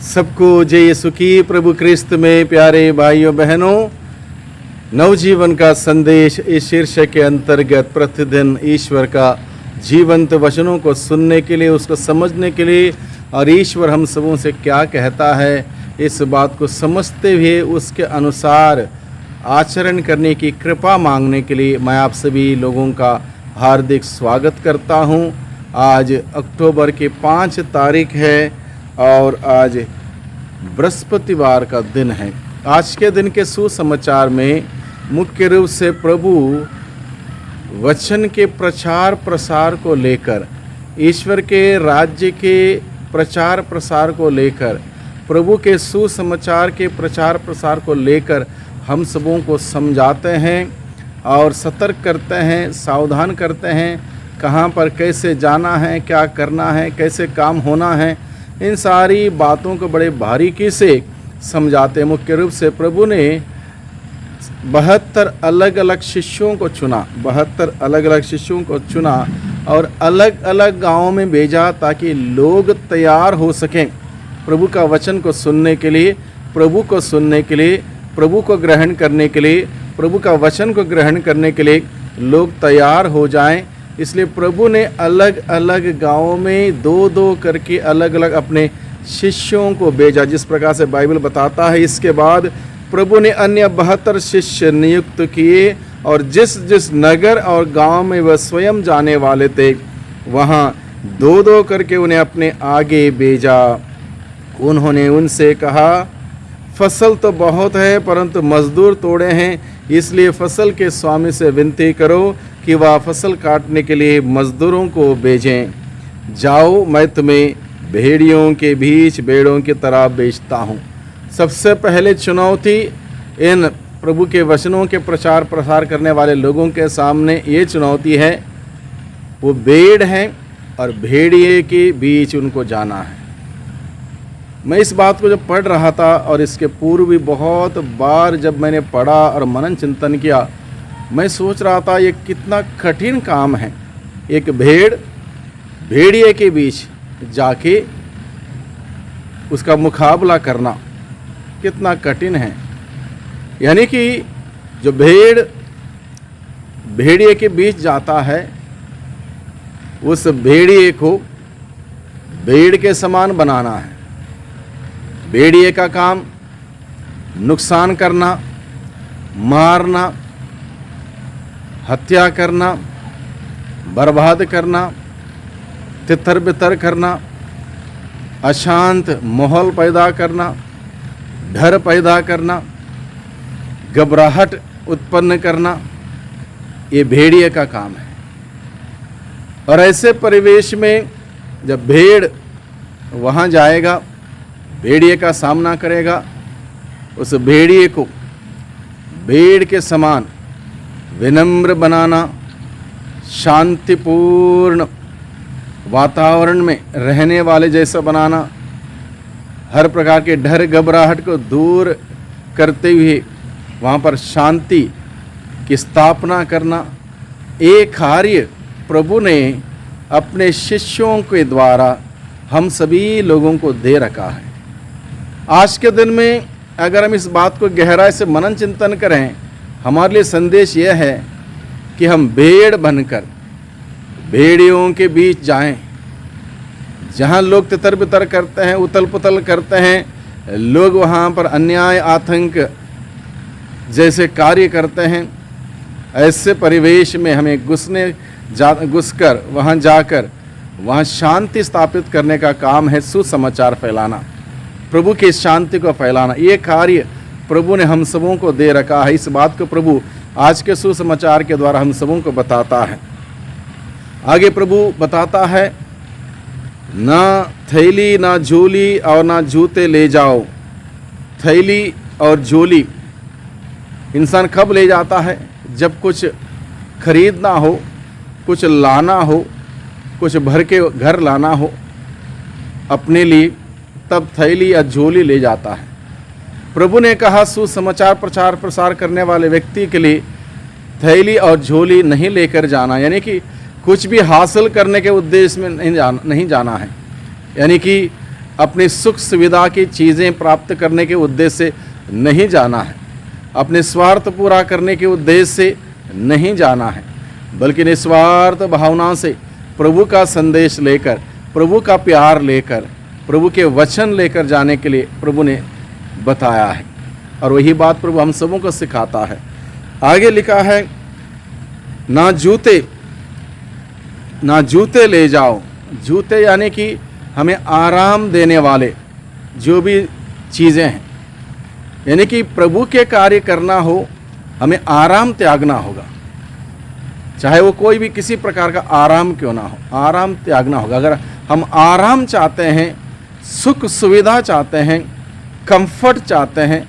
सबको जय यीशु की। प्रभु क्रिस्त में प्यारे भाइयों बहनों, नवजीवन का संदेश इस शीर्षक के अंतर्गत प्रतिदिन ईश्वर का जीवंत वचनों को सुनने के लिए, उसको समझने के लिए और ईश्वर हम सबों से क्या कहता है इस बात को समझते हुए उसके अनुसार आचरण करने की कृपा मांगने के लिए मैं आप सभी लोगों का हार्दिक स्वागत करता हूं। आज अक्टूबर की 5 तारीख है और आज बृहस्पतिवार का दिन है। आज के दिन के सुसमाचार में मुख्य रूप से प्रभु वचन के प्रचार प्रसार को लेकर, ईश्वर के राज्य के प्रचार प्रसार को लेकर, प्रभु के सुसमाचार के प्रचार प्रसार को लेकर हम सबों को समझाते हैं और सतर्क करते हैं, सावधान करते हैं, कहाँ पर कैसे जाना है, क्या करना है, कैसे काम होना है। इन सारी बातों को बड़े बारीकी से समझाते। मुख्य रूप से प्रभु ने 72 अलग अलग शिष्यों को चुना, 72 अलग अलग शिष्यों को चुना और अलग अलग गांवों में भेजा ताकि लोग तैयार हो सकें प्रभु का वचन को सुनने के लिए, प्रभु को सुनने के लिए, प्रभु को ग्रहण करने के लिए, प्रभु का वचन को ग्रहण करने के लिए लोग तैयार हो जाएं। इसलिए प्रभु ने अलग अलग गांवों में 2-2 करके अलग अलग अपने शिष्यों को भेजा, जिस प्रकार से बाइबल बताता है। इसके बाद प्रभु ने अन्य 72 शिष्य नियुक्त किए और जिस जिस नगर और गांव में वह स्वयं जाने वाले थे वहाँ 2-2 करके उन्हें अपने आगे भेजा। उन्होंने उनसे कहा, फसल तो बहुत है परंतु मजदूर थोड़े हैं, इसलिए फसल के स्वामी से विनती करो कि वह फसल काटने के लिए मजदूरों को भेजें। जाओ, मैं तुम्हें भेड़ियों के बीच भेड़ों की तरह भेजता हूँ। सबसे पहले चुनौती इन प्रभु के वचनों के प्रचार प्रसार करने वाले लोगों के सामने ये चुनौती है, वो भेड़ हैं और भेड़िए के बीच उनको जाना है। मैं इस बात को जब पढ़ रहा था और इसके पूर्व भी बहुत बार जब मैंने पढ़ा और मनन चिंतन किया, मैं सोच रहा था ये कितना कठिन काम है। एक भेड़िए के बीच जाके उसका मुकाबला करना कितना कठिन है। यानी कि जो भेड़िए के बीच जाता है, उस भेड़िए को भेड़ के समान बनाना है। भेड़िए का काम नुकसान करना, मारना, हत्या करना, बर्बाद करना, तितर बितर करना, अशांत माहौल पैदा करना, डर पैदा करना, घबराहट उत्पन्न करना, ये भेड़िए का काम है। और ऐसे परिवेश में जब भेड़ वहाँ जाएगा, भेड़िए का सामना करेगा, उस भेड़िए को भेड़ के समान विनम्र बनाना, शांतिपूर्ण वातावरण में रहने वाले जैसा बनाना, हर प्रकार के डर घबराहट को दूर करते हुए वहाँ पर शांति की स्थापना करना, एक कार्य प्रभु ने अपने शिष्यों के द्वारा हम सभी लोगों को दे रखा है। आज के दिन में अगर हम इस बात को गहराई से मनन चिंतन करें, हमारे लिए संदेश यह है कि हम भेड़ बनकर भेड़ियों के बीच जाएं। जहां लोग तितर बितर करते हैं, उतल पुतल करते हैं, लोग वहां पर अन्याय आतंक जैसे कार्य करते हैं, ऐसे परिवेश में हमें घुसकर वहां जाकर वहां शांति स्थापित करने का काम है। सुसमाचार फैलाना, प्रभु की शांति को फैलाना, ये कार्य प्रभु ने हम सबों को दे रखा है। इस बात को प्रभु आज के सुसमाचार के द्वारा हम सबों को बताता है। आगे प्रभु बताता है, ना थैली, ना झोली और ना जूते ले जाओ। थैली और झोली इंसान कब ले जाता है? जब कुछ खरीदना हो, कुछ लाना हो, कुछ भर के घर लाना हो अपने लिए, तब थैली या झोली ले जाता है। प्रभु ने कहा सुसमाचार प्रचार प्रसार करने वाले व्यक्ति के लिए थैली और झोली नहीं लेकर जाना, यानी कि कुछ भी हासिल करने के उद्देश्य में नहीं जाना है। यानी कि अपनी सुख सुविधा की चीज़ें प्राप्त करने के उद्देश्य से नहीं जाना है, अपने स्वार्थ पूरा करने के उद्देश्य से नहीं जाना है, बल्कि निस्वार्थ भावना से प्रभु का संदेश लेकर, प्रभु का प्यार लेकर, प्रभु के वचन लेकर जाने के लिए प्रभु ने बताया है। और वही बात प्रभु हम सबों को सिखाता है। आगे लिखा है, ना जूते ले जाओ। जूते यानी कि हमें आराम देने वाले जो भी चीज़ें हैं, यानी कि प्रभु के कार्य करना हो, हमें आराम त्यागना होगा। चाहे वो कोई भी किसी प्रकार का आराम क्यों ना हो, आराम त्यागना होगा। अगर हम आराम चाहते हैं, सुख सुविधा चाहते हैं, कंफर्ट चाहते हैं,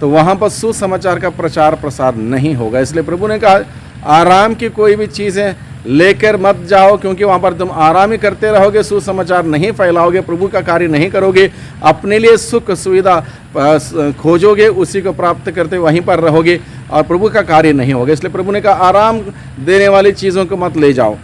तो वहाँ पर सुसमाचार का प्रचार प्रसार नहीं होगा। इसलिए प्रभु ने कहा, आराम की कोई भी चीज़ें लेकर मत जाओ, क्योंकि वहाँ पर तुम आराम ही करते रहोगे, सुसमाचार नहीं फैलाओगे, प्रभु का कार्य नहीं करोगे, अपने लिए सुख सुविधा खोजोगे, उसी को प्राप्त करते वहीं पर रहोगे और प्रभु का कार्य नहीं होगा। इसलिए प्रभु ने कहा, आराम देने वाली चीज़ों को मत ले जाओ।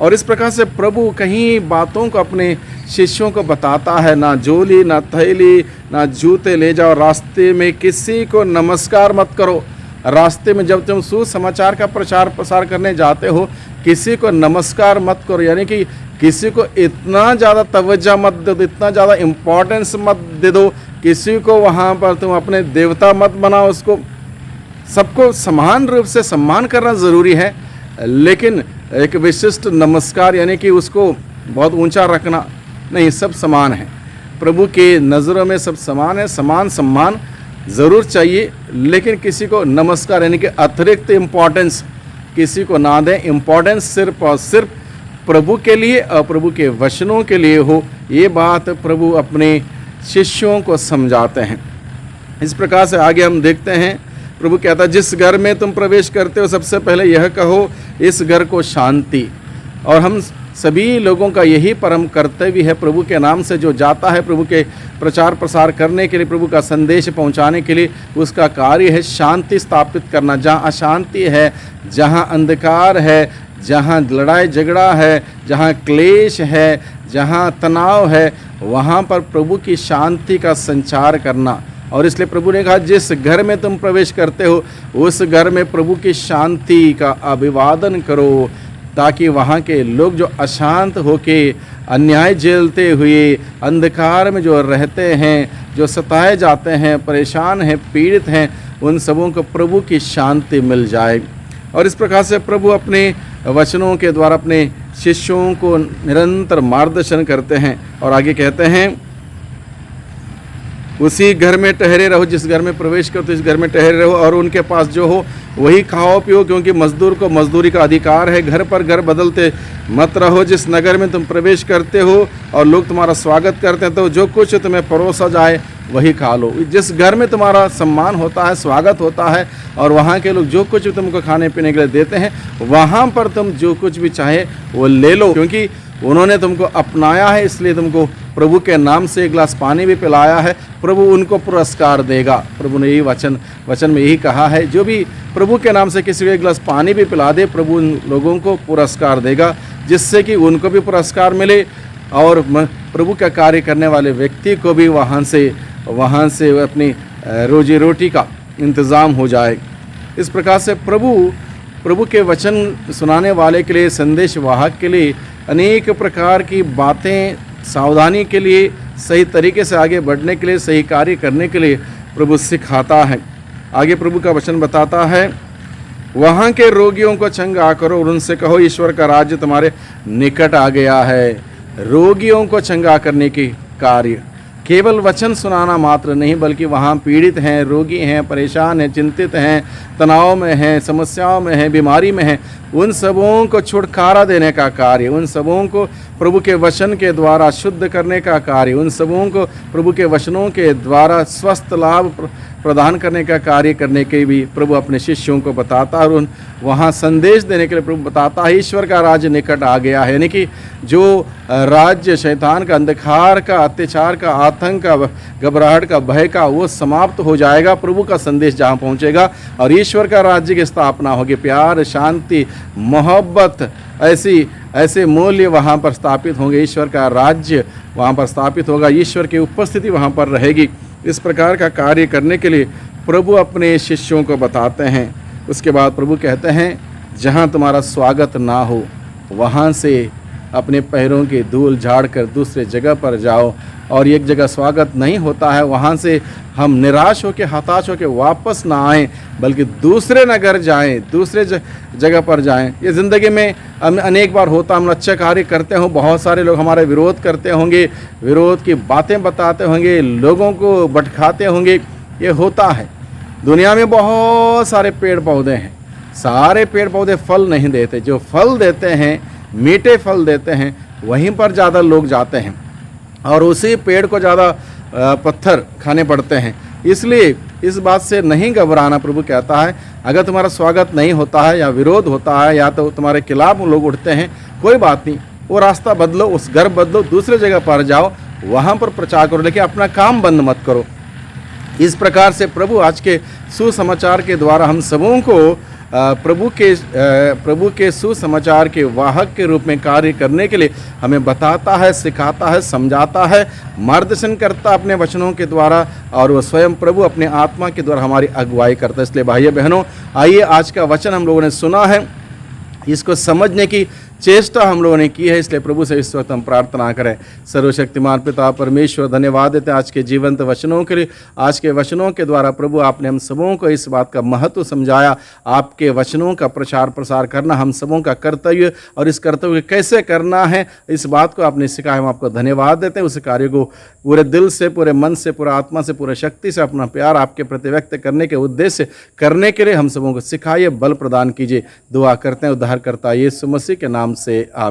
और इस प्रकार से प्रभु कहीं बातों को अपने शिष्यों को बताता है, ना झोली, ना थैली, ना जूते ले जाओ, रास्ते में किसी को नमस्कार मत करो। रास्ते में जब तुम सुसमाचार का प्रचार प्रसार करने जाते हो, किसी को नमस्कार मत करो, यानी कि किसी को इतना ज़्यादा तवज्जो मत दे दो, इतना ज़्यादा इम्पोर्टेंस मत दे दो, किसी को वहाँ पर तुम अपने देवता मत बनाओ। उसको सबको समान रूप से सम्मान करना ज़रूरी है, लेकिन एक विशिष्ट नमस्कार यानी कि उसको बहुत ऊंचा रखना नहीं। सब समान है, प्रभु के नज़रों में सब समान है। समान सम्मान ज़रूर चाहिए, लेकिन किसी को नमस्कार यानी कि अतिरिक्त इम्पोर्टेंस किसी को ना दें। इम्पोर्टेंस सिर्फ और सिर्फ प्रभु के लिए और प्रभु के वचनों के लिए हो। ये बात प्रभु अपने शिष्यों को समझाते हैं। इस प्रकार से आगे हम देखते हैं, प्रभु कहता है, जिस घर में तुम प्रवेश करते हो सबसे पहले यह कहो, इस घर को शांति। और हम सभी लोगों का यही परम कर्तव्य है, प्रभु के नाम से जो जाता है, प्रभु के प्रचार प्रसार करने के लिए, प्रभु का संदेश पहुंचाने के लिए, उसका कार्य है शांति स्थापित करना। जहाँ अशांति है, जहाँ अंधकार है, जहाँ लड़ाई झगड़ा है, जहाँ क्लेश है, जहाँ तनाव है, वहाँ पर प्रभु की शांति का संचार करना। और इसलिए प्रभु ने कहा, जिस घर में तुम प्रवेश करते हो उस घर में प्रभु की शांति का अभिवादन करो, ताकि वहाँ के लोग जो अशांत होके अन्याय झेलते हुए अंधकार में जो रहते हैं, जो सताए जाते हैं, परेशान हैं, पीड़ित हैं, उन सबों को प्रभु की शांति मिल जाए। और इस प्रकार से प्रभु अपने वचनों के द्वारा अपने शिष्यों को निरंतर मार्गदर्शन करते हैं। और आगे कहते हैं, उसी घर में ठहरे रहो, जिस घर में प्रवेश करो तो इस घर में ठहरे रहो, और उनके पास जो हो वही खाओ पियो, क्योंकि मजदूर को मजदूरी का अधिकार है। घर पर घर बदलते मत रहो। जिस नगर में तुम प्रवेश करते हो और लोग तुम्हारा स्वागत करते हैं, तो जो कुछ तुम्हें परोसा जाए वही खा लो। जिस घर में तुम्हारा सम्मान होता है, स्वागत होता है, और वहाँ के लोग जो कुछ भी तुमको खाने पीने के लिए देते हैं, वहाँ पर तुम जो कुछ भी चाहे वो ले लो, क्योंकि उन्होंने तुमको अपनाया है, इसलिए तुमको प्रभु के नाम से एक गिलास पानी भी पिलाया है। प्रभु उनको पुरस्कार देगा। प्रभु ने यही वचन में यही कहा है, जो भी प्रभु के नाम से किसी को एक गिलास पानी भी पिला दे, प्रभु उन लोगों को पुरस्कार देगा, जिससे कि उनको भी पुरस्कार मिले और प्रभु का कार्य करने वाले व्यक्ति को भी वहाँ से अपनी रोजी रोटी का इंतज़ाम हो जाए। इस प्रकार से प्रभु के वचन सुनाने वाले के लिए, संदेश वाहक के लिए अनेक प्रकार की बातें, सावधानी के लिए, सही तरीके से आगे बढ़ने के लिए, सही कार्य करने के लिए प्रभु सिखाता है। आगे प्रभु का वचन बताता है, वहाँ के रोगियों को चंगा करो और उनसे कहो, ईश्वर का राज्य तुम्हारे निकट आ गया है। रोगियों को चंगा करने की कार्य केवल वचन सुनाना मात्र नहीं, बल्कि वहाँ पीड़ित हैं, रोगी हैं, परेशान हैं, चिंतित हैं, तनाव में हैं, समस्याओं में हैं, बीमारी में हैं, उन सबों को छुटकारा देने का कार्य, उन सबों को प्रभु के वचन के द्वारा शुद्ध करने का कार्य, उन सबों को प्रभु के वचनों के द्वारा स्वस्थ लाभ प्रदान करने का कार्य करने के भी प्रभु अपने शिष्यों को बताता है। और वहाँ संदेश देने के लिए प्रभु बताता है, ईश्वर का राज्य निकट आ गया है। यानी कि जो राज्य शैतान का, अंधकार का, अत्याचार का, आतंक का, घबराहट का, भय का, वो समाप्त हो जाएगा। प्रभु का संदेश जहाँ पहुँचेगा और ईश्वर का राज्य की स्थापना होगी। प्यार, शांति, मोहब्बत, ऐसी ऐसे मूल्य वहाँ पर स्थापित होंगे, ईश्वर का राज्य वहाँ पर स्थापित होगा, ईश्वर की उपस्थिति वहाँ पर रहेगी। इस प्रकार का कार्य करने के लिए प्रभु अपने शिष्यों को बताते हैं। उसके बाद प्रभु कहते हैं, जहाँ तुम्हारा स्वागत ना हो वहाँ से अपने पैरों की धूल झाड़ कर दूसरे जगह पर जाओ, और एक जगह स्वागत नहीं होता है वहाँ से हम निराश होकर हताश होकर वापस ना आएँ, बल्कि दूसरे नगर जाएं, दूसरे जगह पर जाएं। ये ज़िंदगी में अनेक बार होता, हम अच्छा कार्य करते हो, बहुत सारे लोग हमारे विरोध करते होंगे, विरोध की बातें बताते होंगे, लोगों को भटकाते होंगे, ये होता है। दुनिया में बहुत सारे पेड़ पौधे हैं, सारे पेड़ पौधे फल नहीं देते, जो फल देते हैं, मीठे फल देते हैं, वहीं पर ज़्यादा लोग जाते हैं और उसी पेड़ को ज़्यादा पत्थर खाने पड़ते हैं। इसलिए इस बात से नहीं घबराना। प्रभु कहता है, अगर तुम्हारा स्वागत नहीं होता है या विरोध होता है या तो तुम्हारे खिलाफ लोग उठते हैं, कोई बात नहीं, वो रास्ता बदलो, उस घर बदलो, दूसरे जगह पर जाओ, वहाँ पर प्रचार करो, लेकिन अपना काम बंद मत करो। इस प्रकार से प्रभु आज के सुसमाचार के द्वारा हम सबों को प्रभु के सुसमाचार के वाहक के रूप में कार्य करने के लिए हमें बताता है, सिखाता है, समझाता है, मार्गदर्शन करता अपने वचनों के द्वारा, और वह स्वयं प्रभु अपने आत्मा के द्वारा हमारी अगुवाई करता है। इसलिए भाइयों बहनों, आइए आज का वचन हम लोगों ने सुना है, इसको समझने की चेष्टा हम लोगों ने की है। इसलिए प्रभु से इस वक्त हम प्रार्थना करें। सर्वशक्तिमान पिता परमेश्वर, धन्यवाद देते हैं आज के जीवंत वचनों के लिए। आज के वचनों के द्वारा प्रभु आपने हम सबों को इस बात का महत्व समझाया। आपके वचनों का प्रचार प्रसार करना हम सबों का कर्तव्य, और इस कर्तव्य कैसे करना है इस बात को आपने सिखाया। हम आपको धन्यवाद देते हैं। उस कार्य को पूरे दिल से, पूरे मन से, पूरे आत्मा से, पूरे शक्ति से अपना प्यार आपके प्रति व्यक्त करने के उद्देश्य करने के लिए हम सबों को सिखाइए, बल प्रदान कीजिए। दुआ करते हैं उद्धारकर्ता यीशु मसीह के नाम से, आमीन।